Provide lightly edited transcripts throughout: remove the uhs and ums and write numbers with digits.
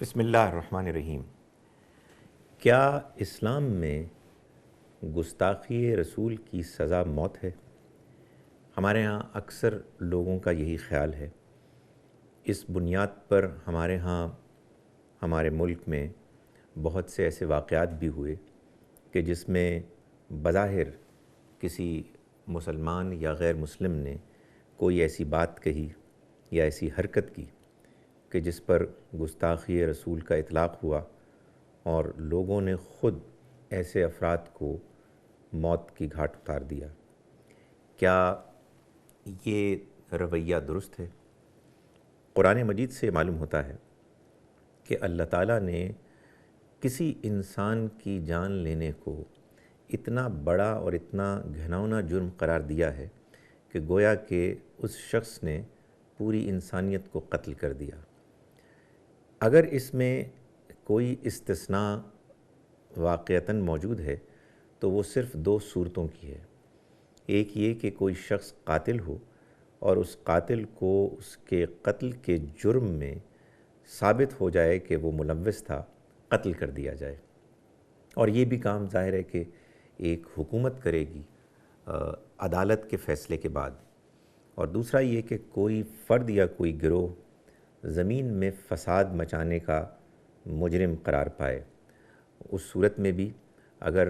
بسم اللہ الرحمن الرحیم۔ کیا اسلام میں گستاخی رسول کی سزا موت ہے؟ ہمارے ہاں اکثر لوگوں کا یہی خیال ہے۔ اس بنیاد پر ہمارے ہاں ہمارے ملک میں بہت سے ایسے واقعات بھی ہوئے کہ جس میں بظاہر کسی مسلمان یا غیر مسلم نے کوئی ایسی بات کہی یا ایسی حرکت کی کہ جس پر گستاخی رسول کا اطلاق ہوا اور لوگوں نے خود ایسے افراد کو موت کی گھاٹ اتار دیا۔ کیا یہ رویہ درست ہے؟ قرآن مجید سے معلوم ہوتا ہے کہ اللہ تعالیٰ نے کسی انسان کی جان لینے کو اتنا بڑا اور اتنا گھناؤنا جرم قرار دیا ہے کہ گویا کہ اس شخص نے پوری انسانیت کو قتل کر دیا۔ اگر اس میں کوئی استثناء واقعتاً موجود ہے تو وہ صرف دو صورتوں کی ہے۔ ایک یہ کہ کوئی شخص قاتل ہو اور اس قاتل کو اس کے قتل کے جرم میں ثابت ہو جائے کہ وہ ملوث تھا، قتل کر دیا جائے، اور یہ بھی کام ظاہر ہے کہ ایک حکومت کرے گی عدالت کے فیصلے کے بعد۔ اور دوسرا یہ کہ کوئی فرد یا کوئی گروہ زمین میں فساد مچانے کا مجرم قرار پائے۔ اس صورت میں بھی اگر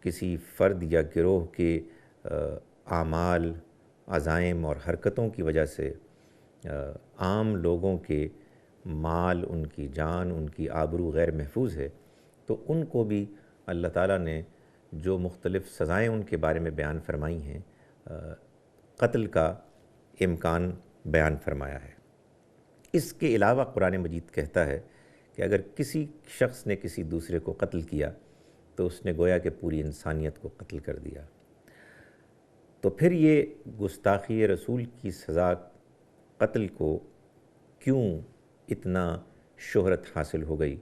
کسی فرد یا گروہ کے اعمال، عزائم اور حرکتوں کی وجہ سے عام لوگوں کے مال، ان کی جان، ان کی آبرو غیر محفوظ ہے، تو ان کو بھی اللہ تعالیٰ نے جو مختلف سزائیں ان کے بارے میں بیان فرمائی ہیں، قتل کا امکان بیان فرمایا ہے۔ اس کے علاوہ قرآن مجید کہتا ہے کہ اگر کسی شخص نے کسی دوسرے کو قتل کیا تو اس نے گویا کہ پوری انسانیت کو قتل کر دیا۔ تو پھر یہ گستاخی رسول کی سزا قتل کو کیوں اتنا شہرت حاصل ہو گئی،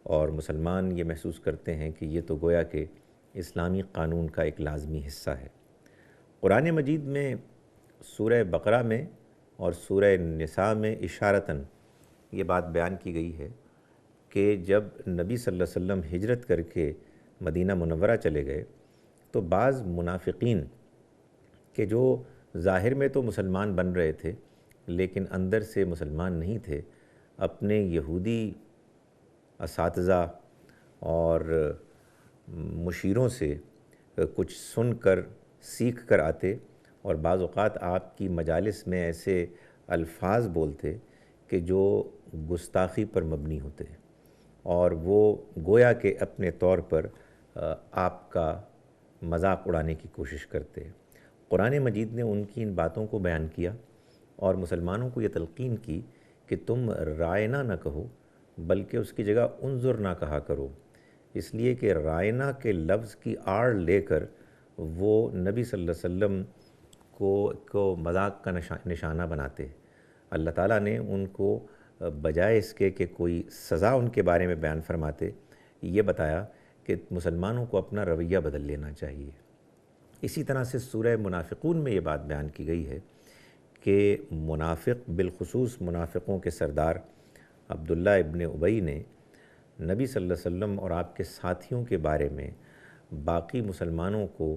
اور مسلمان یہ محسوس کرتے ہیں کہ یہ تو گویا کہ اسلامی قانون کا ایک لازمی حصہ ہے؟ قرآن مجید میں سورہ بقرہ میں اور سورہ نساء میں اشارتاً یہ بات بیان کی گئی ہے کہ جب نبی صلی اللہ علیہ وسلم ہجرت کر کے مدینہ منورہ چلے گئے تو بعض منافقین کہ جو ظاہر میں تو مسلمان بن رہے تھے لیکن اندر سے مسلمان نہیں تھے، اپنے یہودی اساتذہ اور مشیروں سے کچھ سن کر سیکھ کر آتے، اور بعض اوقات آپ کی مجالس میں ایسے الفاظ بولتے کہ جو گستاخی پر مبنی ہوتے، اور وہ گویا کہ اپنے طور پر آپ کا مذاق اڑانے کی کوشش کرتے۔ قرآن مجید نے ان کی ان باتوں کو بیان کیا اور مسلمانوں کو یہ تلقین کی کہ تم رائنا نہ کہو بلکہ اس کی جگہ انظر نہ کہا کرو، اس لیے کہ رائنا کے لفظ کی آڑ لے کر وہ نبی صلی اللہ علیہ وسلم کو مذاق کا نشانہ بناتے۔ اللہ تعالیٰ نے ان کو بجائے اس کے کہ کوئی سزا ان کے بارے میں بیان فرماتے، یہ بتایا کہ مسلمانوں کو اپنا رویہ بدل لینا چاہیے۔ اسی طرح سے سورہ منافقون میں یہ بات بیان کی گئی ہے کہ منافق، بالخصوص منافقوں کے سردار عبداللہ ابن ابی نے نبی صلی اللہ علیہ وسلم اور آپ کے ساتھیوں کے بارے میں باقی مسلمانوں کو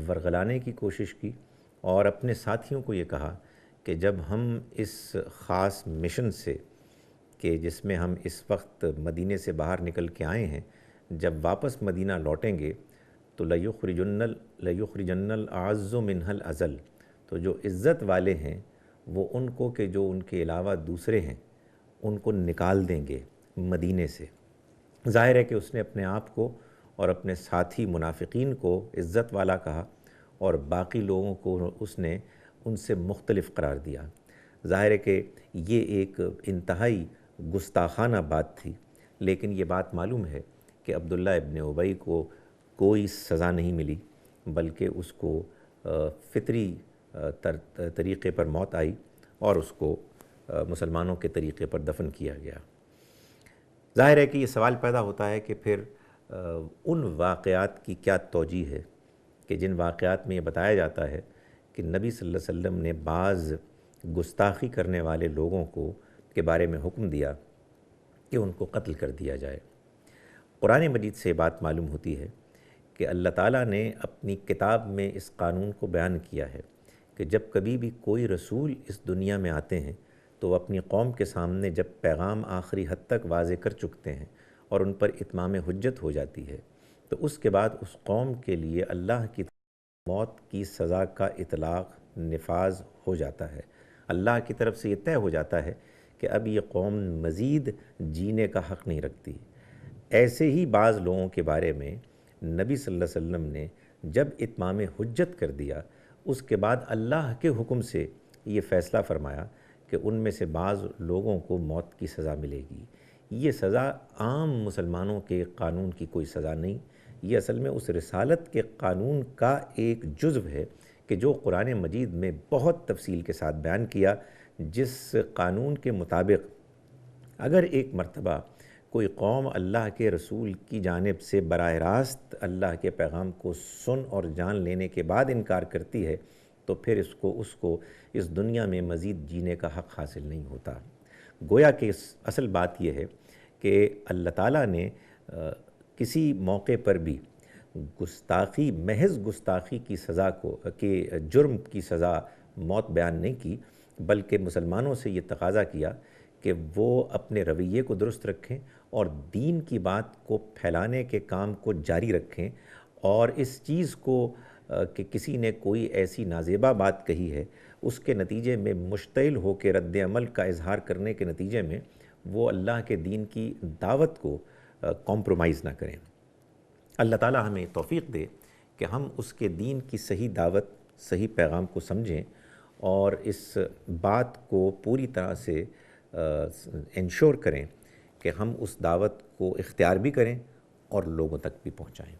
ورغلانے کی کوشش کی، اور اپنے ساتھیوں کو یہ کہا کہ جب ہم اس خاص مشن سے کہ جس میں ہم اس وقت مدینے سے باہر نکل کے آئے ہیں، جب واپس مدینہ لوٹیں گے تو لَيُخْرِجَنَّ الْأَعَزُّ مِنْهَا الْأَذَلَّ، تو جو عزت والے ہیں وہ ان کو کہ جو ان کے علاوہ دوسرے ہیں ان کو نکال دیں گے مدینے سے۔ ظاہر ہے کہ اس نے اپنے آپ کو اور اپنے ساتھی منافقین کو عزت والا کہا اور باقی لوگوں کو اس نے ان سے مختلف قرار دیا۔ ظاہر ہے کہ یہ ایک انتہائی گستاخانہ بات تھی، لیکن یہ بات معلوم ہے کہ عبداللہ ابن ابی کو کوئی سزا نہیں ملی، بلکہ اس کو فطری طریقے پر موت آئی اور اس کو مسلمانوں کے طریقے پر دفن کیا گیا۔ ظاہر ہے کہ یہ سوال پیدا ہوتا ہے کہ پھر ان واقعات کی کیا توجیہ ہے کہ جن واقعات میں یہ بتایا جاتا ہے کہ نبی صلی اللہ علیہ وسلم نے بعض گستاخی کرنے والے لوگوں کے بارے میں حکم دیا کہ ان کو قتل کر دیا جائے۔ قرآن مجید سے بات معلوم ہوتی ہے کہ اللہ تعالیٰ نے اپنی کتاب میں اس قانون کو بیان کیا ہے کہ جب کبھی بھی کوئی رسول اس دنیا میں آتے ہیں تو وہ اپنی قوم کے سامنے جب پیغام آخری حد تک واضح کر چکتے ہیں اور ان پر اتمام حجت ہو جاتی ہے تو اس کے بعد اس قوم کے لیے اللہ کی موت کی سزا کا اطلاق نفاذ ہو جاتا ہے۔ اللہ کی طرف سے یہ طے ہو جاتا ہے کہ اب یہ قوم مزید جینے کا حق نہیں رکھتی۔ ایسے ہی بعض لوگوں کے بارے میں نبی صلی اللہ علیہ وسلم نے جب اتمام حجت کر دیا اس کے بعد اللہ کے حکم سے یہ فیصلہ فرمایا کہ ان میں سے بعض لوگوں کو موت کی سزا ملے گی۔ یہ سزا عام مسلمانوں کے قانون کی کوئی سزا نہیں، یہ اصل میں اس رسالت کے قانون کا ایک جزو ہے کہ جو قرآن مجید میں بہت تفصیل کے ساتھ بیان کیا، جس قانون کے مطابق اگر ایک مرتبہ کوئی قوم اللہ کے رسول کی جانب سے براہ راست اللہ کے پیغام کو سن اور جان لینے کے بعد انکار کرتی ہے تو پھر اس کو اس دنیا میں مزید جینے کا حق حاصل نہیں ہوتا۔ گویا کہ اصل بات یہ ہے کہ اللہ تعالیٰ نے کسی موقع پر بھی گستاخی، محض گستاخی کی سزا کو، کہ جرم کی سزا موت بیان نہیں کی، بلکہ مسلمانوں سے یہ تقاضا کیا کہ وہ اپنے رویے کو درست رکھیں اور دین کی بات کو پھیلانے کے کام کو جاری رکھیں، اور اس چیز کو کہ کسی نے کوئی ایسی نازیبہ بات کہی ہے اس کے نتیجے میں مشتعل ہو کے رد عمل کا اظہار کرنے کے نتیجے میں وہ اللہ کے دین کی دعوت کو کمپرومائز نہ کریں۔ اللہ تعالی ہمیں توفیق دے کہ ہم اس کے دین کی صحیح دعوت، صحیح پیغام کو سمجھیں اور اس بات کو پوری طرح سے انشور کریں کہ ہم اس دعوت کو اختیار بھی کریں اور لوگوں تک بھی پہنچائیں۔